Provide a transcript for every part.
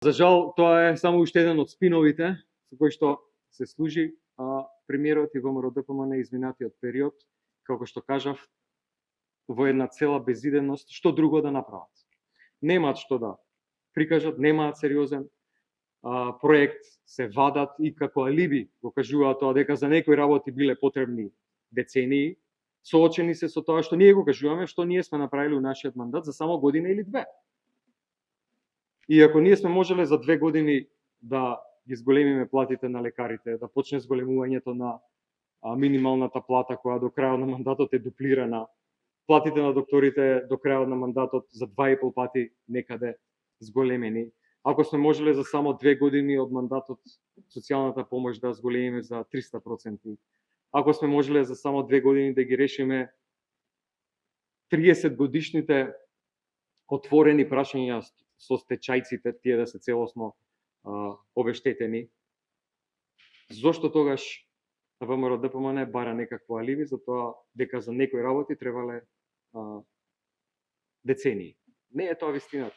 За жал, тоа е само уште еден од спиновите со кои што се служи премиерот и ВМРО-ДПМН изминатиот период, како што кажав, во една цела безиденост, што друго да направат. Немаат што да прикажат, немаат сериозен проект, се вадат и како алиби го кажуваат тоа дека за некои работи биле потребни децении, соочени се со тоа што ние го кажуваме, што ние сме направили у нашиот мандат за само година или две. И ако ние сме можеле за 2 години да ги зголемиме платите на лекарите, да почне зголемувањето на минималната плата која до крајот на мандатот е дуплирана, платите на докторите до крајот на мандатот за 2,5 пати некаде зголемени, ако сме можеле за само 2 години од мандатот социјалната помош да зголемиме за 300%, ако сме можеле за само 2 години да ги решиме 30 годишните отворени прашања со стечајците, тие да се целосно обештетени, зошто тогаш ВМРО-ДПМН бара некакво алиби за тоа дека за некои работи требале децении? Не е тоа вистината.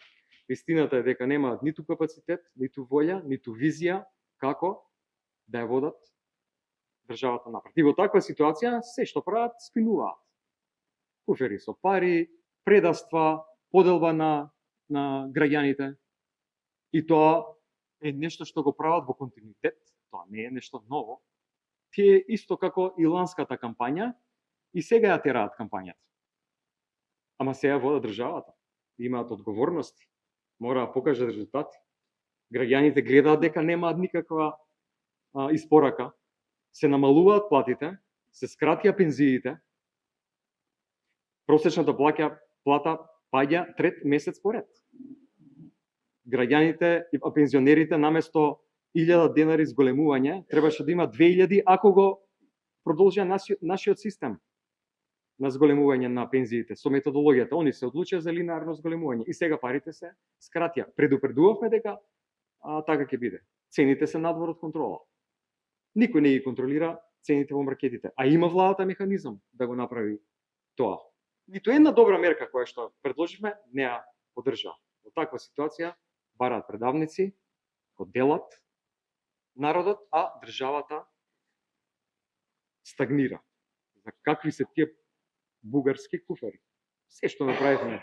Вистината е дека немаат ниту капацитет, ниту волја, ниту визија како да ја водат државата напред. И во таква ситуација се што прават спинуваат. Куфери со пари, предаства, поделба на граѓаните. И тоа е нешто што го прават во континуитет, тоа не е нешто ново. Тие исто како и ланската кампања и сега ја тераат кампањата. Ама сега водат државата, имаат одговорности, мора да покажат резултати. Граѓаните гледаат дека немаат никаква испорака, се намалуваат платите, се скратија пензиите, просечната плата паѓа трет месец поред. Граѓаните и пензионерите наместо 1000 денари зголемување, требаше да има 2000 ако го продолжи нашиот систем на зголемување на пензиите со методологијата. Они се одлучија за линеарно зголемување и сега парите се скратија. Предупредувавме дека така ќе биде. Цените се надвор од контрола. Никој не ги контролира цените во маркетите, а има владата механизам да го направи тоа. Ниту една добра мерка која што предложивме не ја поддржа. Во таква ситуација бараат предавници, го делат народот, а државата стагнира. За какви се тие бугарски куфери? Се што направивме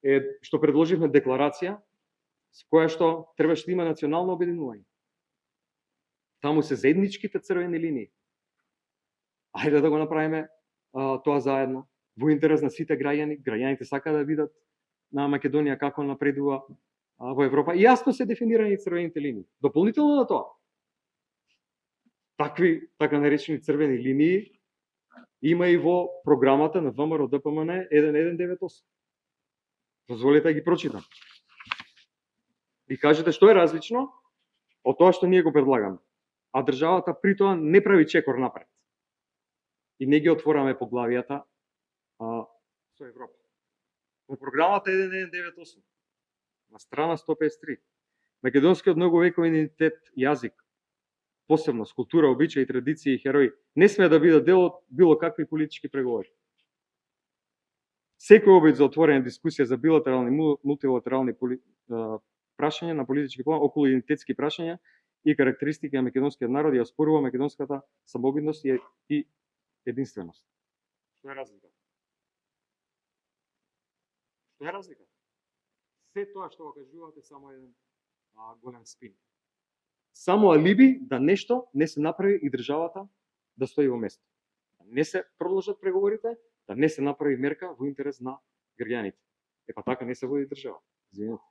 е што предложивме декларација со која што требаше да има национално обединување. Таму се заедничките црвени линии. Ајде да го направиме тоа заедно во интерес на сите граѓани. Граѓаните сакаат да видат на Македонија како напредува во Европа. И јасно се дефинирани црвените линии. Дополнително на тоа, такви така наречени црвени линии има и во програмата на ВМРО-ДПМН 1198. Дозволете да ги прочитам. И кажете што е различно од тоа што ние го предлагаме. А државата при тоа не прави чекор напред. И не ги отвораме поглавијата со Европа. Во програмата 1198 на страна 153 македонскиот многовековен идентитет, јазик, посебност, култура, обичаи, традиции и херои не смее да бидат дел од било какви политички преговори. Секој обид за отворена дискусија за билатерални, мултилатерални прашања на политички план околу идентитетски прашања и карактеристики на македонскиот народ ја оспорува македонската самобитност и единственост. Што е разликата? Што е разликата? Се тоа што го кажувате само еден голем спин. Само алиби да нешто не се направи и државата да стои во место. Да не се продолжат преговорите, да не се направи мерка во интерес на граѓаните. Па така не се води држава. Извинете.